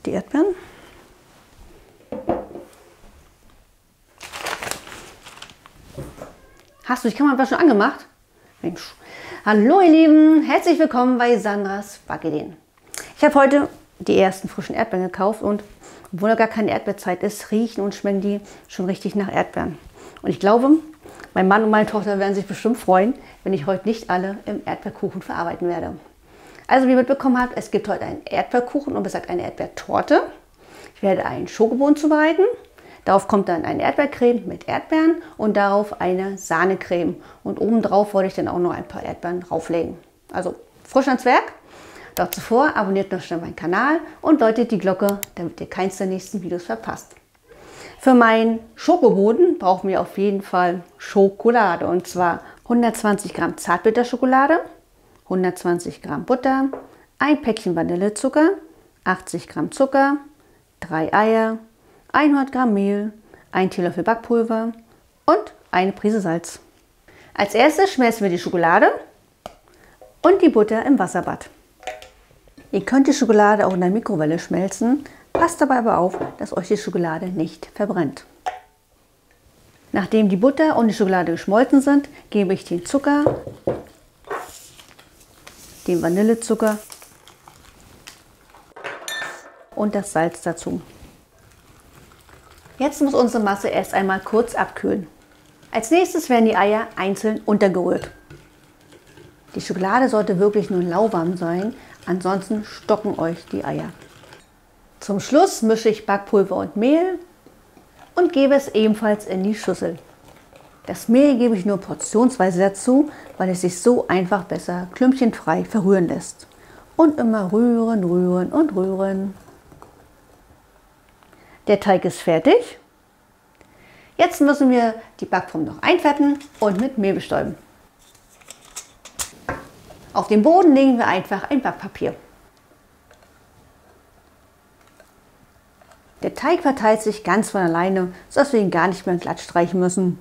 die Erdbeeren. Hast du die Kamera schon angemacht? Mensch. Hallo ihr Lieben, herzlich willkommen bei Sandras Backideen. Ich habe heute die ersten frischen Erdbeeren gekauft und obwohl noch gar keine Erdbeerzeit ist, riechen und schmecken die schon richtig nach Erdbeeren. Und ich glaube, mein Mann und meine Tochter werden sich bestimmt freuen, wenn ich heute nicht alle im Erdbeerkuchen verarbeiten werde. Also wie ihr mitbekommen habt, es gibt heute einen Erdbeerkuchen und besagt eine Erdbeertorte. Ich werde einen Schokobohnen zubereiten. Darauf kommt dann eine Erdbeercreme mit Erdbeeren und darauf eine Sahnecreme. Und obendrauf wollte ich dann auch noch ein paar Erdbeeren drauflegen. Also frisch ans Werk. Doch zuvor abonniert noch schnell meinen Kanal und läutet die Glocke, damit ihr keins der nächsten Videos verpasst. Für meinen Schokoboden brauchen wir auf jeden Fall Schokolade. Und zwar 120 Gramm Zartbitterschokolade, 120 Gramm Butter, ein Päckchen Vanillezucker, 80 Gramm Zucker, 3 Eier, 100 Gramm Mehl, 1 Teelöffel Backpulver und eine Prise Salz. Als erstes schmelzen wir die Schokolade und die Butter im Wasserbad. Ihr könnt die Schokolade auch in der Mikrowelle schmelzen, passt dabei aber auf, dass euch die Schokolade nicht verbrennt. Nachdem die Butter und die Schokolade geschmolzen sind, gebe ich den Zucker, den Vanillezucker und das Salz dazu. Jetzt muss unsere Masse erst einmal kurz abkühlen. Als nächstes werden die Eier einzeln untergerührt. Die Schokolade sollte wirklich nur lauwarm sein, ansonsten stocken euch die Eier. Zum Schluss mische ich Backpulver und Mehl und gebe es ebenfalls in die Schüssel. Das Mehl gebe ich nur portionsweise dazu, weil es sich so einfach besser klümpchenfrei verrühren lässt. Und immer rühren, rühren und rühren. Der Teig ist fertig. Jetzt müssen wir die Backform noch einfetten und mit Mehl bestäuben. Auf den Boden legen wir einfach ein Backpapier. Der Teig verteilt sich ganz von alleine, sodass wir ihn gar nicht mehr glatt streichen müssen.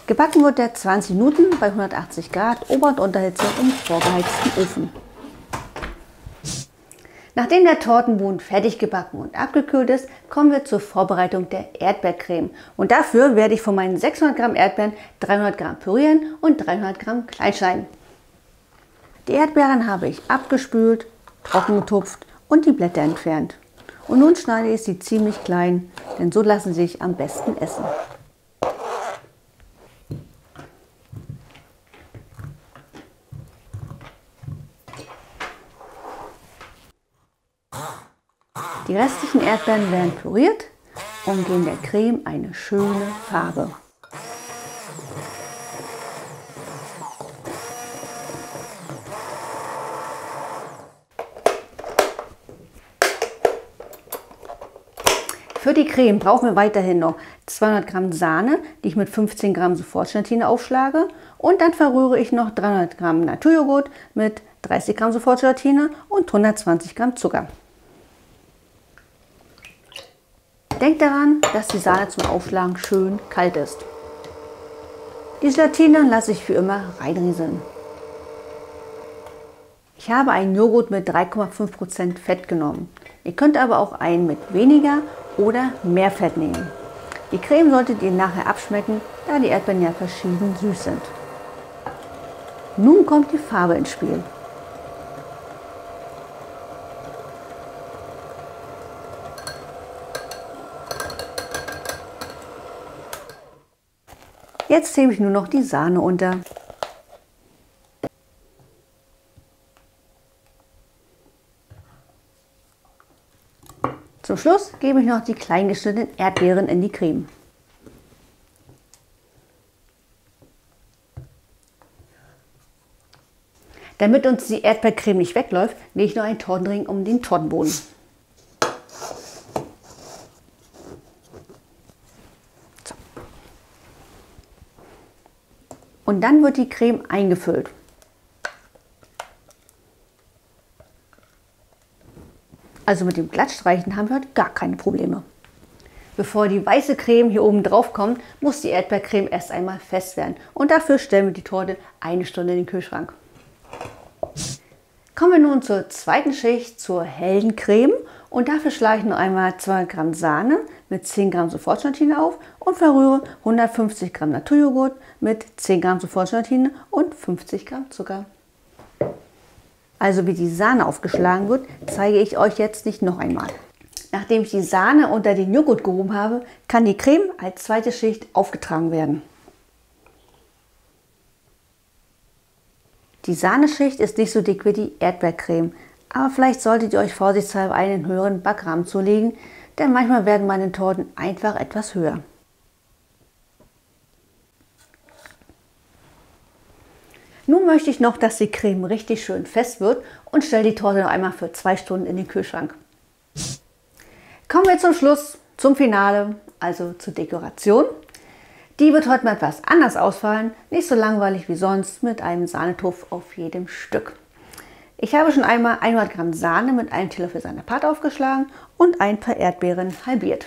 Gebacken wird er 20 Minuten bei 180 Grad Ober- und Unterhitze im vorgeheizten Ofen. Nachdem der Tortenboden fertig gebacken und abgekühlt ist, kommen wir zur Vorbereitung der Erdbeercreme. Und dafür werde ich von meinen 600 Gramm Erdbeeren 300 Gramm pürieren und 300 Gramm kleinschneiden. Die Erdbeeren habe ich abgespült, trocken getupft und die Blätter entfernt. Und nun schneide ich sie ziemlich klein, denn so lassen sie sich am besten essen. Die restlichen Erdbeeren werden püriert und geben der Creme eine schöne Farbe. Für die Creme brauchen wir weiterhin noch 200 Gramm Sahne, die ich mit 15 Gramm Sofortgelatine aufschlage. Und dann verrühre ich noch 300 Gramm Naturjoghurt mit 30 Gramm Sofortgelatine und 120 Gramm Zucker. Denkt daran, dass die Sahne zum Aufschlagen schön kalt ist. Die Gelatine lasse ich für immer reinrieseln. Ich habe einen Joghurt mit 3,5% Fett genommen. Ihr könnt aber auch einen mit weniger oder mehr Fett nehmen. Die Creme solltet ihr nachher abschmecken, da die Erdbeeren ja verschieden süß sind. Nun kommt die Farbe ins Spiel. Jetzt hebe ich nur noch die Sahne unter. Zum Schluss gebe ich noch die klein geschnittenen Erdbeeren in die Creme. Damit uns die Erdbeercreme nicht wegläuft, lege ich noch einen Tortenring um den Tortenboden. So. Und dann wird die Creme eingefüllt. Also mit dem Glattstreichen haben wir heute gar keine Probleme. Bevor die weiße Creme hier oben drauf kommt, muss die Erdbeercreme erst einmal fest werden. Und dafür stellen wir die Torte eine Stunde in den Kühlschrank. Kommen wir nun zur zweiten Schicht, zur hellen Creme. Und dafür schlage ich noch einmal 2 Gramm Sahne mit 10 Gramm Sofortgelatine auf und verrühre 150 Gramm Naturjoghurt mit 10 Gramm Sofortgelatine und 50 Gramm Zucker. Also wie die Sahne aufgeschlagen wird, zeige ich euch jetzt nicht noch einmal. Nachdem ich die Sahne unter den Joghurt gehoben habe, kann die Creme als zweite Schicht aufgetragen werden. Die Sahneschicht ist nicht so dick wie die Erdbeercreme, aber vielleicht solltet ihr euch vorsichtshalber einen höheren Backrahmen zulegen, denn manchmal werden meine Torten einfach etwas höher. Nun möchte ich noch, dass die Creme richtig schön fest wird und stelle die Torte noch einmal für 2 Stunden in den Kühlschrank. Kommen wir zum Schluss, zum Finale, also zur Dekoration. Die wird heute mal etwas anders ausfallen, nicht so langweilig wie sonst mit einem Sahnetuff auf jedem Stück. Ich habe schon einmal 100 Gramm Sahne mit einem Teelöffel Sahnepat aufgeschlagen und ein paar Erdbeeren halbiert.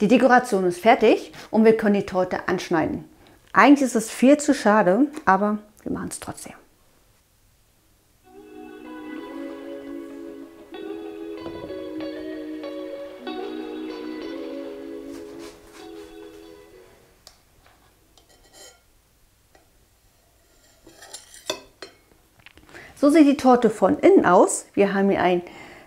Die Dekoration ist fertig und wir können die Torte anschneiden. Eigentlich ist es viel zu schade, aber wir machen es trotzdem. So sieht die Torte von innen aus. Wir haben hier einen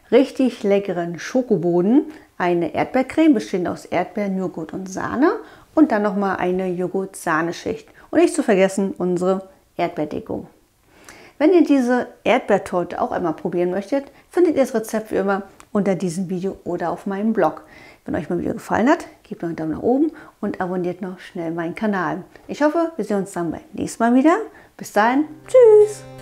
richtig leckeren Schokoboden, eine Erdbeercreme bestehend aus Erdbeeren, Joghurt und Sahne und dann nochmal eine Joghurt-Sahneschicht. Und nicht zu vergessen unsere Erdbeerdeko. Wenn ihr diese Erdbeertorte auch einmal probieren möchtet, findet ihr das Rezept wie immer unter diesem Video oder auf meinem Blog. Wenn euch mein Video gefallen hat, gebt mir einen Daumen nach oben und abonniert noch schnell meinen Kanal. Ich hoffe, wir sehen uns dann beim nächsten Mal wieder. Bis dahin, tschüss!